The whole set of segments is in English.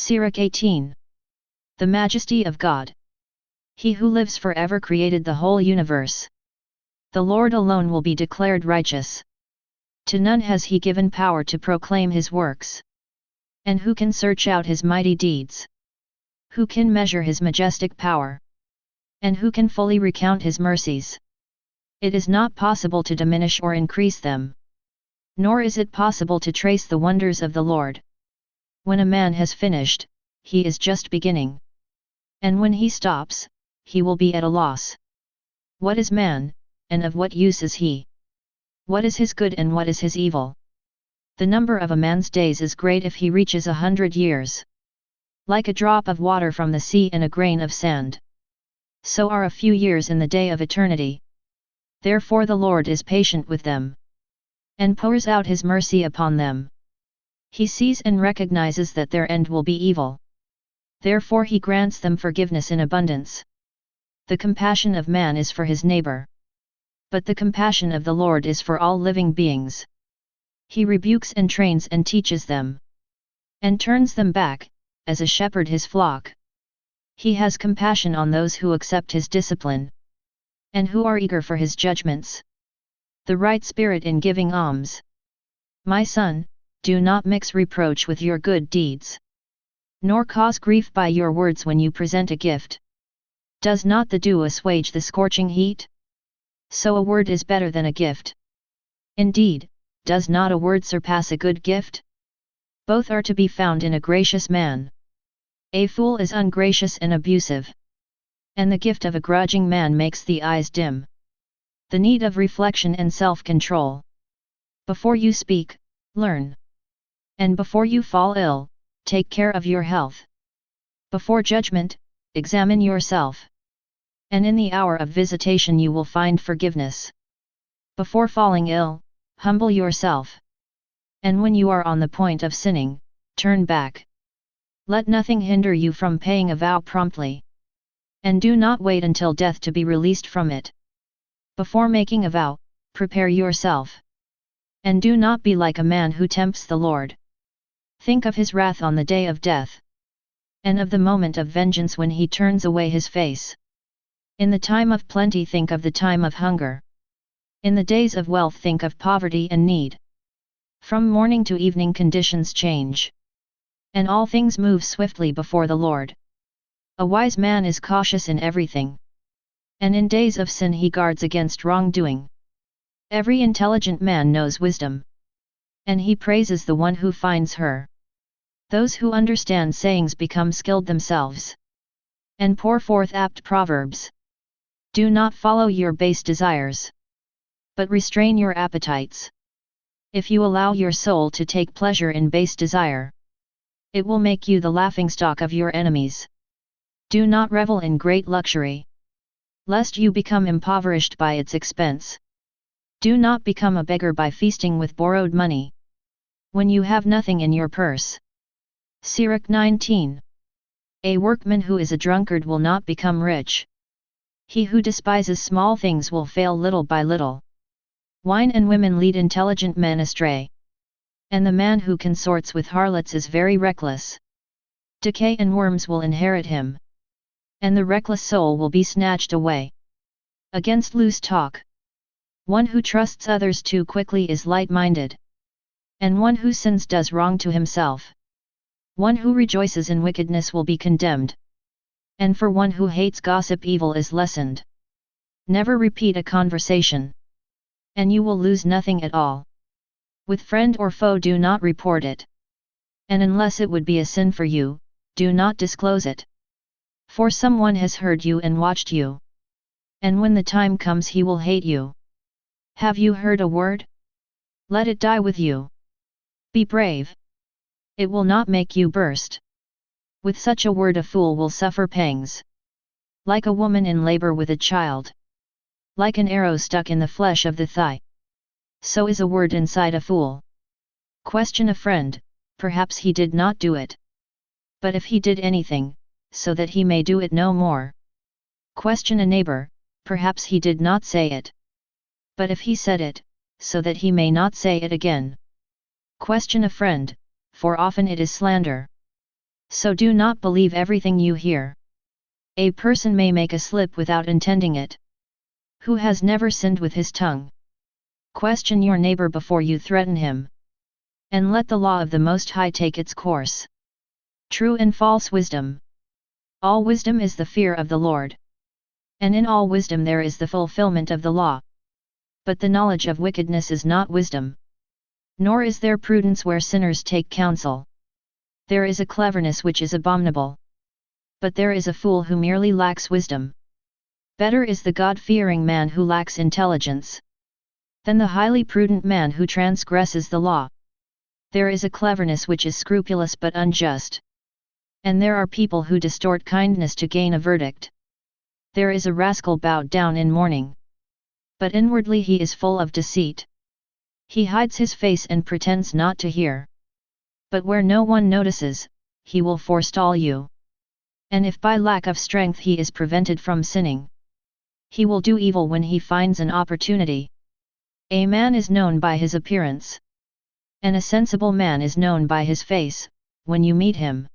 Sirach 18. The majesty of God. He who lives forever created the whole universe. The Lord alone will be declared righteous. To none has he given power to proclaim his works. And who can search out his mighty deeds? Who can measure his majestic power? And who can fully recount his mercies? It is not possible to diminish or increase them. Nor is it possible to trace the wonders of the Lord. When a man has finished, he is just beginning. And when he stops, he will be at a loss. What is man, and of what use is he? What is his good and what is his evil? The number of a man's days is great if he reaches 100 years. Like a drop of water from the sea and a grain of sand. So are a few years in the day of eternity. Therefore the Lord is patient with them, and pours out his mercy upon them. He sees and recognizes that their end will be evil. Therefore he grants them forgiveness in abundance. The compassion of man is for his neighbor. But the compassion of the Lord is for all living beings. He rebukes and trains and teaches them, and turns them back, as a shepherd his flock. He has compassion on those who accept his discipline, and who are eager for his judgments. The right spirit in giving alms. My son, do not mix reproach with your good deeds, nor cause grief by your words when you present a gift. Does not the dew assuage the scorching heat? So a word is better than a gift. Indeed, does not a word surpass a good gift? Both are to be found in a gracious man. A fool is ungracious and abusive, and the gift of a grudging man makes the eyes dim. The need of reflection and self-control. Before you speak, learn. And before you fall ill, take care of your health. Before judgment, examine yourself. And in the hour of visitation you will find forgiveness. Before falling ill, humble yourself. And when you are on the point of sinning, turn back. Let nothing hinder you from paying a vow promptly. And do not wait until death to be released from it. Before making a vow, prepare yourself. And do not be like a man who tempts the Lord. Think of his wrath on the day of death, and of the moment of vengeance when he turns away his face. In the time of plenty think of the time of hunger. In the days of wealth think of poverty and need. From morning to evening conditions change, and all things move swiftly before the Lord. A wise man is cautious in everything, and in days of sin he guards against wrongdoing. Every intelligent man knows wisdom, and he praises the one who finds her. Those who understand sayings become skilled themselves, and pour forth apt proverbs. Do not follow your base desires, but restrain your appetites. If you allow your soul to take pleasure in base desire, it will make you the laughingstock of your enemies. Do not revel in great luxury, lest you become impoverished by its expense. Do not become a beggar by feasting with borrowed money, when you have nothing in your purse. Sirach 19. A workman who is a drunkard will not become rich. He who despises small things will fail little by little. Wine and women lead intelligent men astray, and the man who consorts with harlots is very reckless. Decay and worms will inherit him, and the reckless soul will be snatched away. Against loose talk. One who trusts others too quickly is light-minded, and one who sins does wrong to himself. One who rejoices in wickedness will be condemned, and for one who hates gossip evil is lessened. Never repeat a conversation, and you will lose nothing at all. With friend or foe do not report it, and unless it would be a sin for you, do not disclose it. For someone has heard you and watched you, and when the time comes he will hate you. Have you heard a word? Let it die with you. Be brave. It will not make you burst. With such a word a fool will suffer pangs. Like a woman in labor with a child. Like an arrow stuck in the flesh of the thigh. So is a word inside a fool. Question a friend, perhaps he did not do it. But if he did anything, so that he may do it no more. Question a neighbor, perhaps he did not say it. But if he said it, so that he may not say it again. Question a friend, for often it is slander. So do not believe everything you hear. A person may make a slip without intending it. Who has never sinned with his tongue? Question your neighbor before you threaten him. And let the law of the Most High take its course. True and false wisdom. All wisdom is the fear of the Lord. And in all wisdom there is the fulfillment of the law. But the knowledge of wickedness is not wisdom. Nor is there prudence where sinners take counsel. There is a cleverness which is abominable. But there is a fool who merely lacks wisdom. Better is the God-fearing man who lacks intelligence than the highly prudent man who transgresses the law. There is a cleverness which is scrupulous but unjust. And there are people who distort kindness to gain a verdict. There is a rascal bowed down in mourning. But inwardly he is full of deceit. He hides his face and pretends not to hear. But where no one notices, he will forestall you. And if by lack of strength he is prevented from sinning, he will do evil when he finds an opportunity. A man is known by his appearance. And a sensible man is known by his face, when you meet him.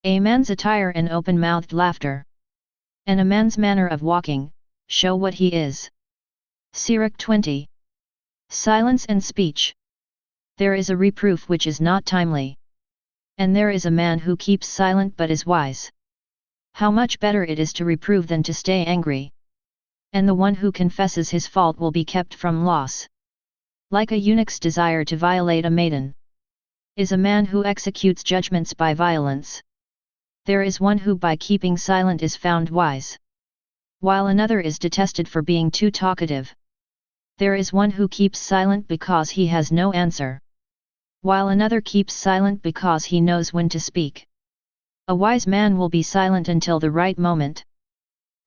A man's attire and open-mouthed laughter, and a man's manner of walking, show what he is. Sirach 20. Silence and speech. There is a reproof which is not timely. And there is a man who keeps silent but is wise. How much better it is to reprove than to stay angry. And the one who confesses his fault will be kept from loss. Like a eunuch's desire to violate a maiden, is a man who executes judgments by violence. There is one who by keeping silent is found wise, while another is detested for being too talkative. There is one who keeps silent because he has no answer, while another keeps silent because he knows when to speak. A wise man will be silent until the right moment.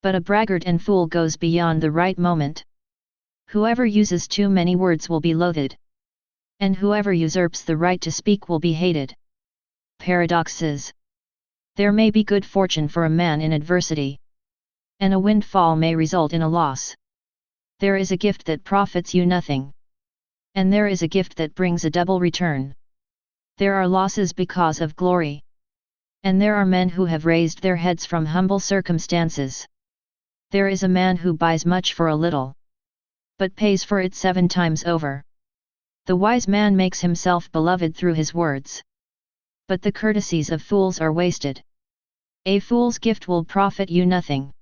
But a braggart and fool goes beyond the right moment. Whoever uses too many words will be loathed. And whoever usurps the right to speak will be hated. Paradoxes. There may be good fortune for a man in adversity. And a windfall may result in a loss. There is a gift that profits you nothing. And there is a gift that brings a double return. There are losses because of glory. And there are men who have raised their heads from humble circumstances. There is a man who buys much for a little, but pays for it 7 times over. The wise man makes himself beloved through his words. But the courtesies of fools are wasted. A fool's gift will profit you nothing.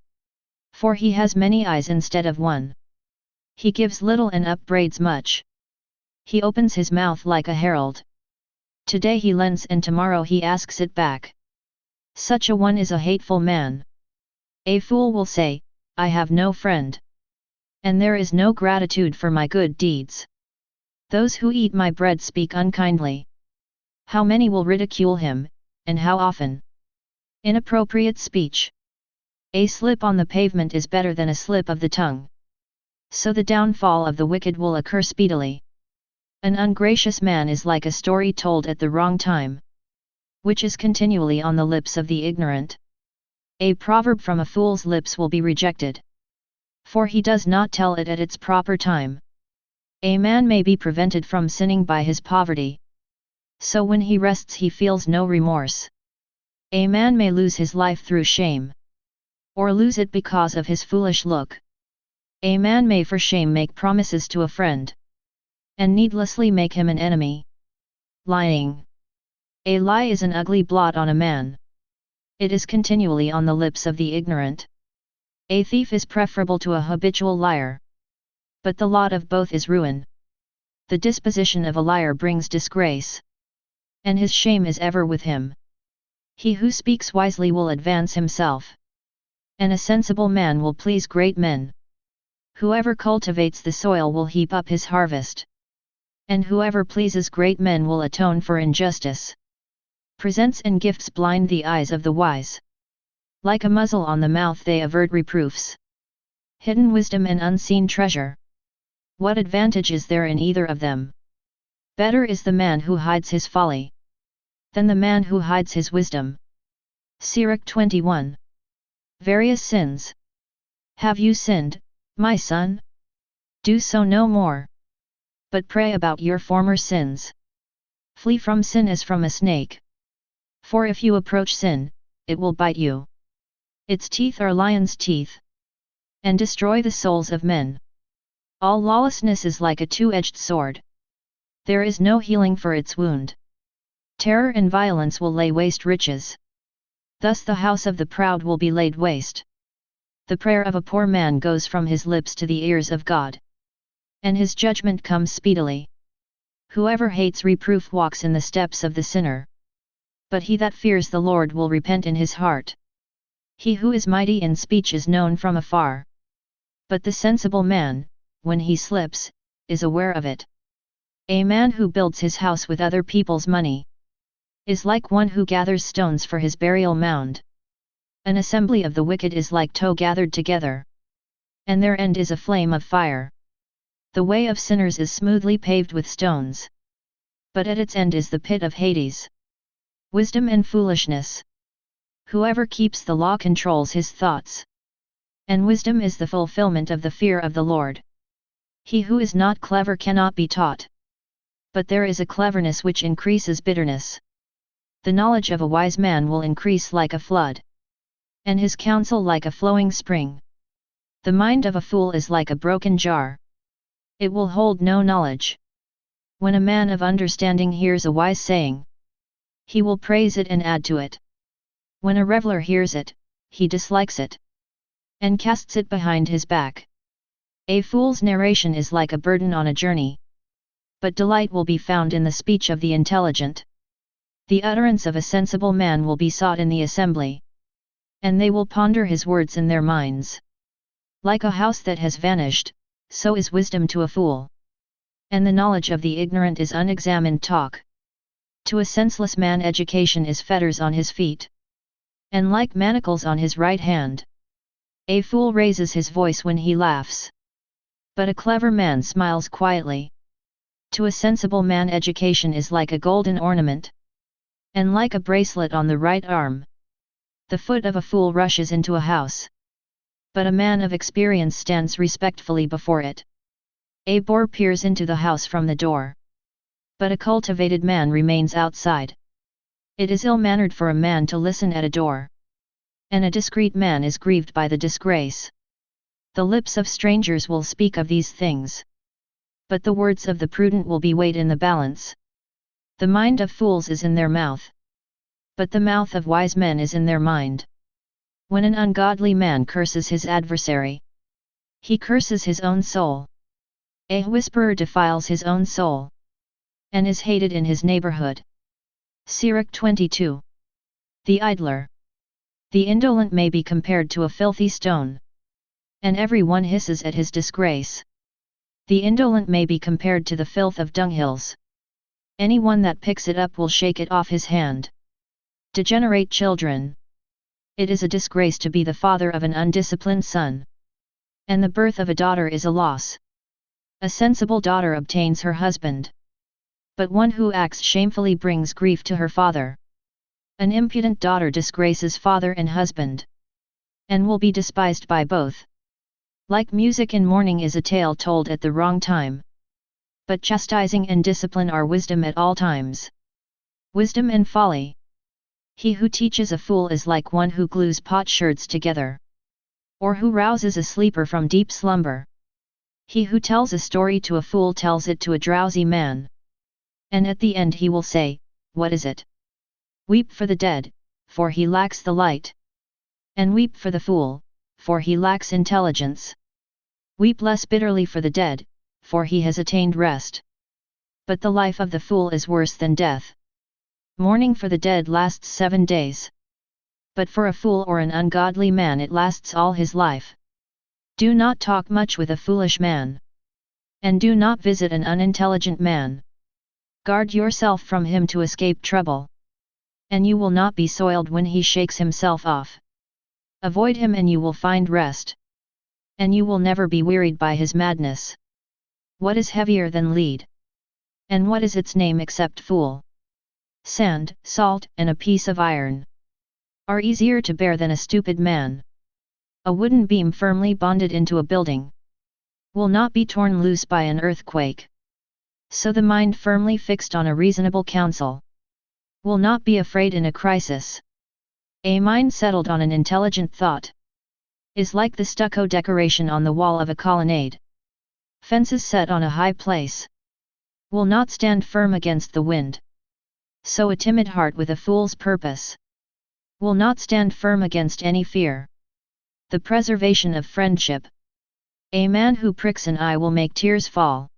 For he has many eyes instead of one. He gives little and upbraids much. He opens his mouth like a herald. Today he lends and tomorrow he asks it back. Such a one is a hateful man. A fool will say, I have no friend. And there is no gratitude for my good deeds. Those who eat my bread speak unkindly. How many will ridicule him, and how often? Inappropriate speech. A slip on the pavement is better than a slip of the tongue. So the downfall of the wicked will occur speedily. An ungracious man is like a story told at the wrong time, which is continually on the lips of the ignorant. A proverb from a fool's lips will be rejected, for he does not tell it at its proper time. A man may be prevented from sinning by his poverty, so when he rests he feels no remorse. A man may lose his life through shame, or lose it because of his foolish look. A man may for shame make promises to a friend, and needlessly make him an enemy. Lying. A lie is an ugly blot on a man. It is continually on the lips of the ignorant. A thief is preferable to a habitual liar. But the lot of both is ruin. The disposition of a liar brings disgrace, and his shame is ever with him. He who speaks wisely will advance himself, and a sensible man will please great men. Whoever cultivates the soil will heap up his harvest, and whoever pleases great men will atone for injustice. Presents and gifts blind the eyes of the wise. Like a muzzle on the mouth they avert reproofs. Hidden wisdom and unseen treasure. What advantage is there in either of them? Better is the man who hides his folly than the man who hides his wisdom. Sirach 21. Various sins. Have you sinned, my son? Do so no more. But pray about your former sins. Flee from sin as from a snake. For if you approach sin, it will bite you. Its teeth are lion's teeth, and destroy the souls of men. All lawlessness is like a two-edged sword. There is no healing for its wound. Terror and violence will lay waste riches. Thus the house of the proud will be laid waste. The prayer of a poor man goes from his lips to the ears of God, and his judgment comes speedily. Whoever hates reproof walks in the steps of the sinner. But he that fears the Lord will repent in his heart. He who is mighty in speech is known from afar. But the sensible man, when he slips, is aware of it. A man who builds his house with other people's money is like one who gathers stones for his burial mound. An assembly of the wicked is like tow gathered together, and their end is a flame of fire. The way of sinners is smoothly paved with stones, but at its end is the pit of Hades. Wisdom and foolishness. Whoever keeps the law controls his thoughts, and wisdom is the fulfillment of the fear of the Lord. He who is not clever cannot be taught, but there is a cleverness which increases bitterness. The knowledge of a wise man will increase like a flood, and his counsel like a flowing spring. The mind of a fool is like a broken jar. It will hold no knowledge. When a man of understanding hears a wise saying, he will praise it and add to it. When a reveler hears it, he dislikes it, and casts it behind his back. A fool's narration is like a burden on a journey, but delight will be found in the speech of the intelligent. The utterance of a sensible man will be sought in the assembly, and they will ponder his words in their minds. Like a house that has vanished, so is wisdom to a fool, and the knowledge of the ignorant is unexamined talk. To a senseless man education is fetters on his feet, and like manacles on his right hand. A fool raises his voice when he laughs, but a clever man smiles quietly. To a sensible man education is like a golden ornament, and like a bracelet on the right arm. The foot of a fool rushes into a house, but a man of experience stands respectfully before it. A boor peers into the house from the door, but a cultivated man remains outside. It is ill-mannered for a man to listen at a door, and a discreet man is grieved by the disgrace. The lips of strangers will speak of these things, but the words of the prudent will be weighed in the balance. The mind of fools is in their mouth, but the mouth of wise men is in their mind. When an ungodly man curses his adversary, he curses his own soul. A whisperer defiles his own soul, and is hated in his neighborhood. Sirach 22. The idler. The indolent may be compared to a filthy stone, and every one hisses at his disgrace. The indolent may be compared to the filth of dunghills. Anyone that picks it up will shake it off his hand. Degenerate children. It is a disgrace to be the father of an undisciplined son, and the birth of a daughter is a loss. A sensible daughter obtains her husband, but one who acts shamefully brings grief to her father. An impudent daughter disgraces father and husband, and will be despised by both. Like music in mourning is a tale told at the wrong time, but chastising and discipline are wisdom at all times. Wisdom and folly. He who teaches a fool is like one who glues potsherds together, or who rouses a sleeper from deep slumber. He who tells a story to a fool tells it to a drowsy man, and at the end he will say, "What is it?" Weep for the dead, for he lacks the light, and weep for the fool, for he lacks intelligence. Weep less bitterly for the dead, for he has attained rest. But the life of the fool is worse than death. Mourning for the dead lasts 7 days, but for a fool or an ungodly man it lasts all his life. Do not talk much with a foolish man, and do not visit an unintelligent man. Guard yourself from him to escape trouble, and you will not be soiled when he shakes himself off. Avoid him and you will find rest, and you will never be wearied by his madness. What is heavier than lead? And what is its name except fool? Sand, salt, and a piece of iron are easier to bear than a stupid man. A wooden beam firmly bonded into a building will not be torn loose by an earthquake. So the mind firmly fixed on a reasonable counsel Will not be afraid in a crisis. A mind settled on an intelligent thought is like the stucco decoration on the wall of a colonnade. Fences set on a high place will not stand firm against the wind. So a timid heart with a fool's purpose will not stand firm against any fear. The preservation of friendship. A man who pricks an eye will make tears fall.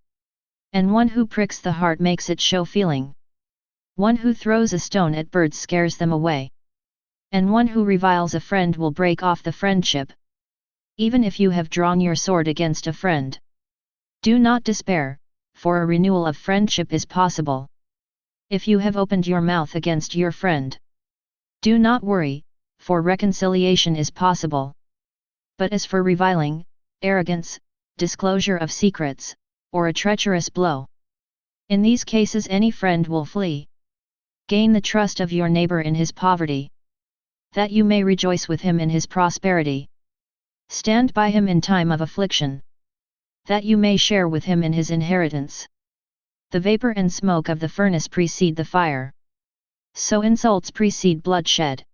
And one who pricks the heart makes it show feeling. One who throws a stone at birds scares them away. And one who reviles a friend will break off the friendship. Even if you have drawn your sword against a friend, do not despair, for a renewal of friendship is possible. If you have opened your mouth against your friend, do not worry, for reconciliation is possible. But as for reviling, arrogance, disclosure of secrets, or a treacherous blow, in these cases any friend will flee. Gain the trust of your neighbor in his poverty, that you may rejoice with him in his prosperity. Stand by him in time of affliction, that you may share with him in his inheritance. The vapor and smoke of the furnace precede the fire. So insults precede bloodshed.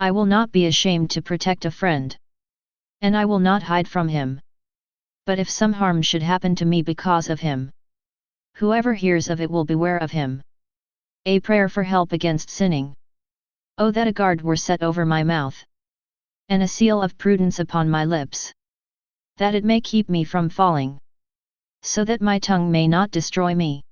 I will not be ashamed to protect a friend, and I will not hide from him. But if some harm should happen to me because of him, whoever hears of it will beware of him. A prayer for help against sinning. Oh, that a guard were set over my mouth, and a seal of prudence upon my lips, that it may keep me from falling, so that my tongue may not destroy me.